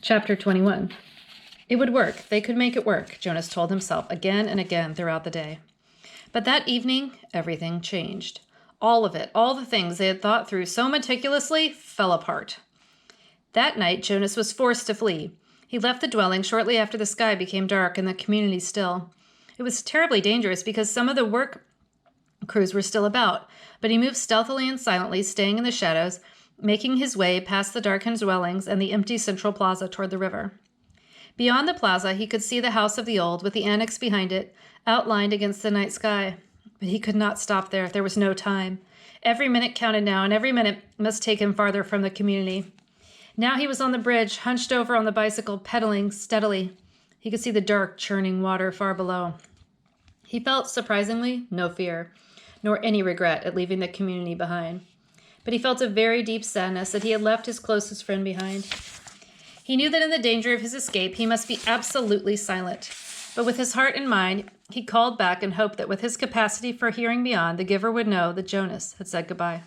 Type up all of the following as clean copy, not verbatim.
Chapter 21. It would work. They could make it work, Jonas told himself again and again throughout the day. But that evening, everything changed. All of it, all the things they had thought through so meticulously, fell apart. That night, Jonas was forced to flee. He left the dwelling shortly after the sky became dark and the community still. It was terribly dangerous because some of the work crews were still about, but he moved stealthily and silently, staying in the shadows, making his way past the darkened dwellings and the empty central plaza toward the river. Beyond the plaza, he could see the house of the old, with the annex behind it, outlined against the night sky. But he could not stop there. There was no time. Every minute counted now, and every minute must take him farther from the community. Now he was on the bridge, hunched over on the bicycle, pedaling steadily. He could see the dark, churning water far below. He felt, surprisingly, no fear, nor any regret at leaving the community behind. But he felt a very deep sadness that he had left his closest friend behind. He knew that in the danger of his escape, he must be absolutely silent. But with his heart and mind, he called back and hoped that with his capacity for hearing beyond, the giver would know that Jonas had said goodbye.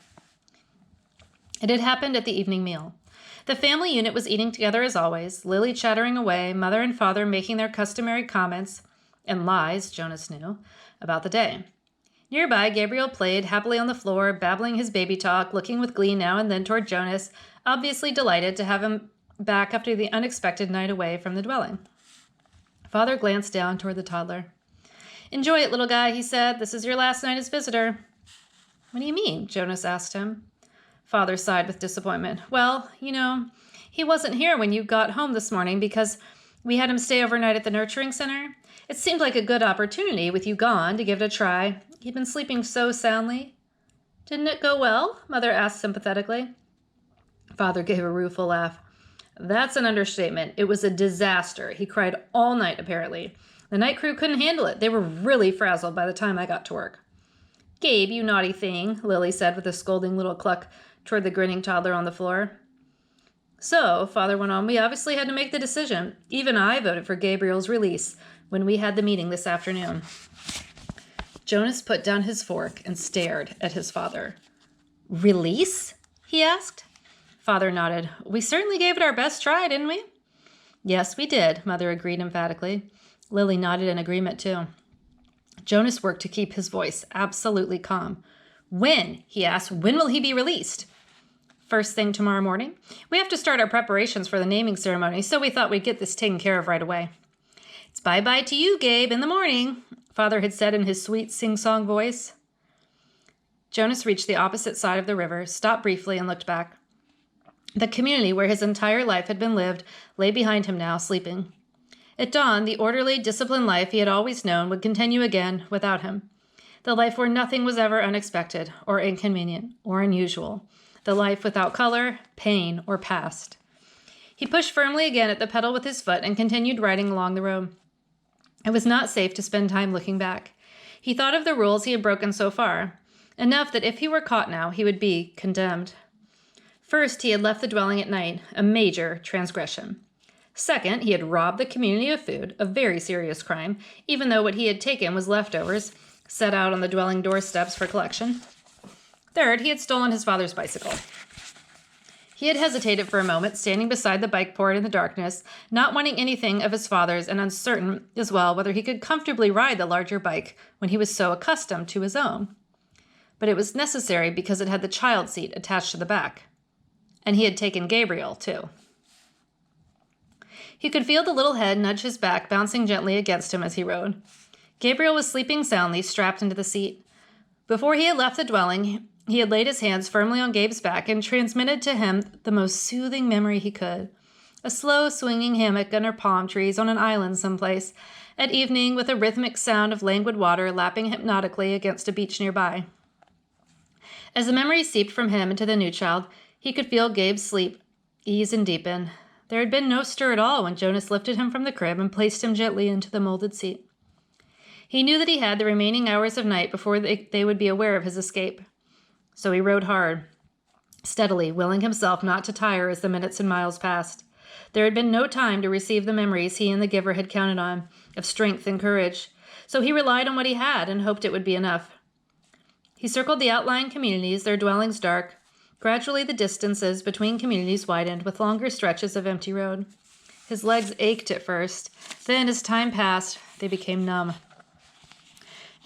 It had happened at the evening meal. The family unit was eating together as always, Lily chattering away, mother and father making their customary comments, and lies, Jonas knew, about the day. Nearby, Gabriel played happily on the floor, babbling his baby talk, looking with glee now and then toward Jonas, obviously delighted to have him back after the unexpected night away from the dwelling. Father glanced down toward the toddler. "Enjoy it, little guy," he said. "This is your last night as visitor." "What do you mean?" Jonas asked him. Father sighed with disappointment. "Well, he wasn't here when you got home this morning because we had him stay overnight at the nurturing center. It seemed like a good opportunity with you gone to give it a try. He'd been sleeping so soundly." "Didn't it go well?" Mother asked sympathetically. Father gave a rueful laugh. "That's an understatement. It was a disaster. He cried all night, apparently. The night crew couldn't handle it. They were really frazzled by the time I got to work." "Gabe, you naughty thing," Lily said with a scolding little cluck toward the grinning toddler on the floor. "So," Father went on, "we obviously had to make the decision. Even I voted for Gabriel's release when we had the meeting this afternoon." Jonas put down his fork and stared at his father. "Release?" he asked. Father nodded. "We certainly gave it our best try, didn't we?" "Yes, we did," Mother agreed emphatically. Lily nodded in agreement, too. Jonas worked to keep his voice absolutely calm. "When?" he asked. "When will he be released?" "First thing tomorrow morning. We have to start our preparations for the naming ceremony, so we thought we'd get this taken care of right away." "It's bye-bye to you, Gabe, in the morning," Father had said in his sweet sing-song voice. Jonas reached the opposite side of the river, stopped briefly, and looked back. The community where his entire life had been lived lay behind him now, sleeping. At dawn, the orderly, disciplined life he had always known would continue again without him. The life where nothing was ever unexpected, or inconvenient, or unusual. The life without color, pain, or past. He pushed firmly again at the pedal with his foot and continued riding along the road. It was not safe to spend time looking back. He thought of the rules he had broken so far, enough that if he were caught now, he would be condemned. First, he had left the dwelling at night, a major transgression. Second, he had robbed the community of food, a very serious crime, even though what he had taken was leftovers, set out on the dwelling doorsteps for collection. Third, he had stolen his father's bicycle. He had hesitated for a moment, standing beside the bike port in the darkness, not wanting anything of his father's and uncertain as well whether he could comfortably ride the larger bike when he was so accustomed to his own. But it was necessary because it had the child seat attached to the back. And he had taken Gabriel, too. He could feel the little head nudge his back, bouncing gently against him as he rode. Gabriel was sleeping soundly, strapped into the seat. Before he had left the dwelling, he had laid his hands firmly on Gabe's back and transmitted to him the most soothing memory he could. A slow swinging hammock under palm trees on an island someplace, at evening with a rhythmic sound of languid water lapping hypnotically against a beach nearby. As the memory seeped from him into the new child, he could feel Gabe's sleep ease and deepen. There had been no stir at all when Jonas lifted him from the crib and placed him gently into the molded seat. He knew that he had the remaining hours of night before they would be aware of his escape. So he rode hard, steadily, willing himself not to tire as the minutes and miles passed. There had been no time to receive the memories he and the giver had counted on, of strength and courage. So he relied on what he had and hoped it would be enough. He circled the outlying communities, their dwellings dark. Gradually, the distances between communities widened with longer stretches of empty road. His legs ached at first. Then, as time passed, they became numb.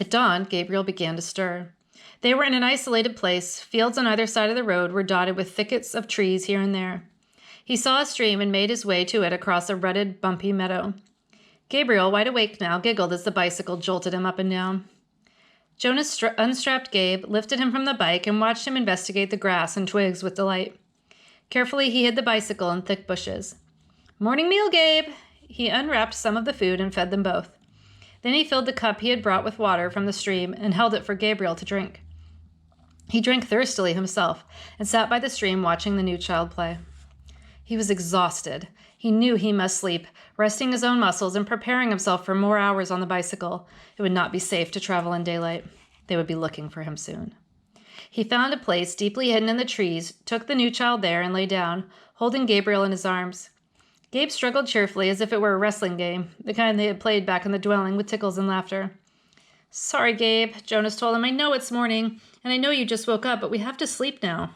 At dawn, Gabriel began to stir. They were in an isolated place. Fields on either side of the road were dotted with thickets of trees here and there. He saw a stream and made his way to it across a rutted, bumpy meadow. Gabriel, wide awake now, giggled as the bicycle jolted him up and down. Jonas unstrapped Gabe, lifted him from the bike, and watched him investigate the grass and twigs with delight. Carefully, he hid the bicycle in thick bushes. "Morning meal, Gabe!" He unwrapped some of the food and fed them both. Then he filled the cup he had brought with water from the stream and held it for Gabriel to drink. He drank thirstily himself and sat by the stream watching the new child play. He was exhausted. He knew he must sleep, resting his own muscles and preparing himself for more hours on the bicycle. It would not be safe to travel in daylight. They would be looking for him soon. He found a place deeply hidden in the trees, took the new child there, and lay down, holding Gabriel in his arms. Gabe struggled cheerfully as if it were a wrestling game, the kind they had played back in the dwelling with tickles and laughter. "Sorry, Gabe," Jonas told him. "I know it's morning, and I know you just woke up, but we have to sleep now."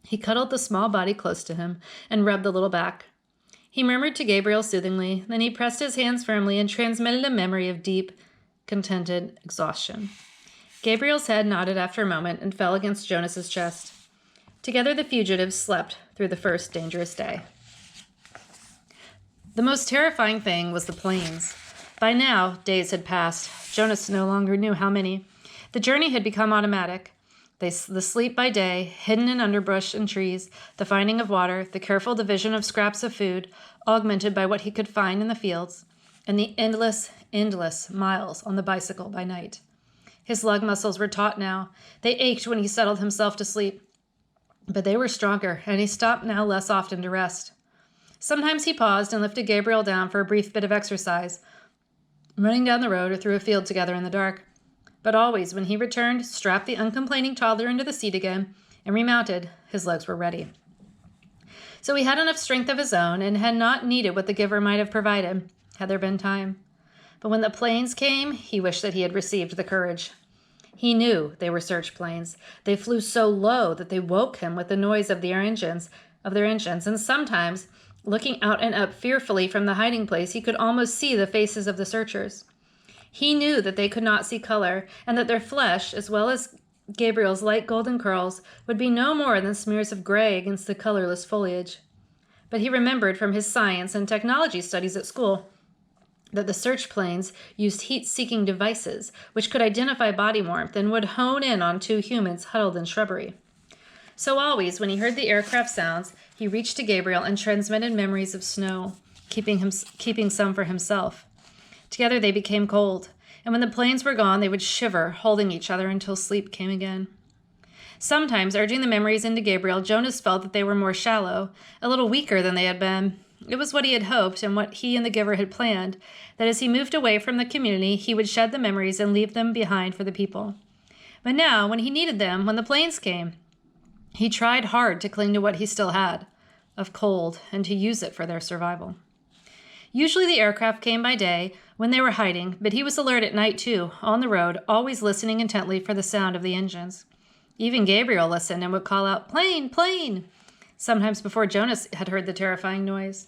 He cuddled the small body close to him and rubbed the little back. He murmured to Gabriel soothingly, then he pressed his hands firmly and transmitted a memory of deep, contented exhaustion. Gabriel's head nodded after a moment and fell against Jonas's chest. Together the fugitives slept through the first dangerous day. The most terrifying thing was the plains. By now, days had passed. Jonas no longer knew how many. The journey had become automatic. The sleep by day, hidden in underbrush and trees, the finding of water, the careful division of scraps of food, augmented by what he could find in the fields, and the endless miles on the bicycle by night. His lug muscles were taut now. They ached when he settled himself to sleep. But they were stronger, and he stopped now less often to rest. Sometimes he paused and lifted Gabriel down for a brief bit of exercise, running down the road or through a field together in the dark. But always, when he returned, strapped the uncomplaining toddler into the seat again, and remounted, his legs were ready. So he had enough strength of his own, and had not needed what the giver might have provided, had there been time. But when the planes came, he wished that he had received the courage. He knew they were search planes. They flew so low that they woke him with the noise of their engines, and sometimes, looking out and up fearfully from the hiding place, he could almost see the faces of the searchers. He knew that they could not see color, and that their flesh, as well as Gabriel's light golden curls, would be no more than smears of gray against the colorless foliage. But he remembered from his science and technology studies at school that the search planes used heat-seeking devices which could identify body warmth and would hone in on two humans huddled in shrubbery. So always, when he heard the aircraft sounds, he reached to Gabriel and transmitted memories of snow, keeping some for himself. Together they became cold, and when the planes were gone, they would shiver, holding each other until sleep came again. Sometimes, urging the memories into Gabriel, Jonas felt that they were more shallow, a little weaker than they had been. It was what he had hoped and what he and the giver had planned, that as he moved away from the community, he would shed the memories and leave them behind for the people. But now, when he needed them, when the planes came, he tried hard to cling to what he still had, of cold, and to use it for their survival. Usually the aircraft came by day, when they were hiding, but he was alert at night too, on the road, always listening intently for the sound of the engines. Even Gabriel listened and would call out, "Plane, plane!" sometimes before Jonas had heard the terrifying noise.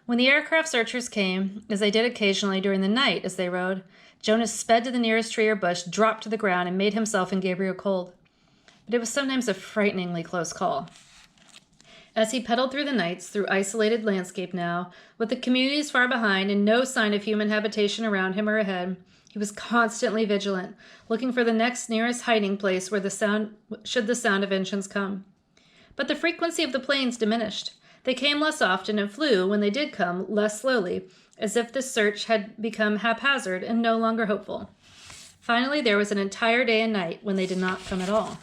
When the aircraft searchers came, as they did occasionally during the night as they rode, Jonas sped to the nearest tree or bush, dropped to the ground, and made himself and Gabriel cold. But it was sometimes a frighteningly close call. As he pedaled through the nights, through isolated landscape now, with the communities far behind and no sign of human habitation around him or ahead, he was constantly vigilant, looking for the next nearest hiding place where should the sound of engines come. But the frequency of the planes diminished. They came less often and flew, when they did come, less slowly, as if the search had become haphazard and no longer hopeful. Finally, there was an entire day and night when they did not come at all.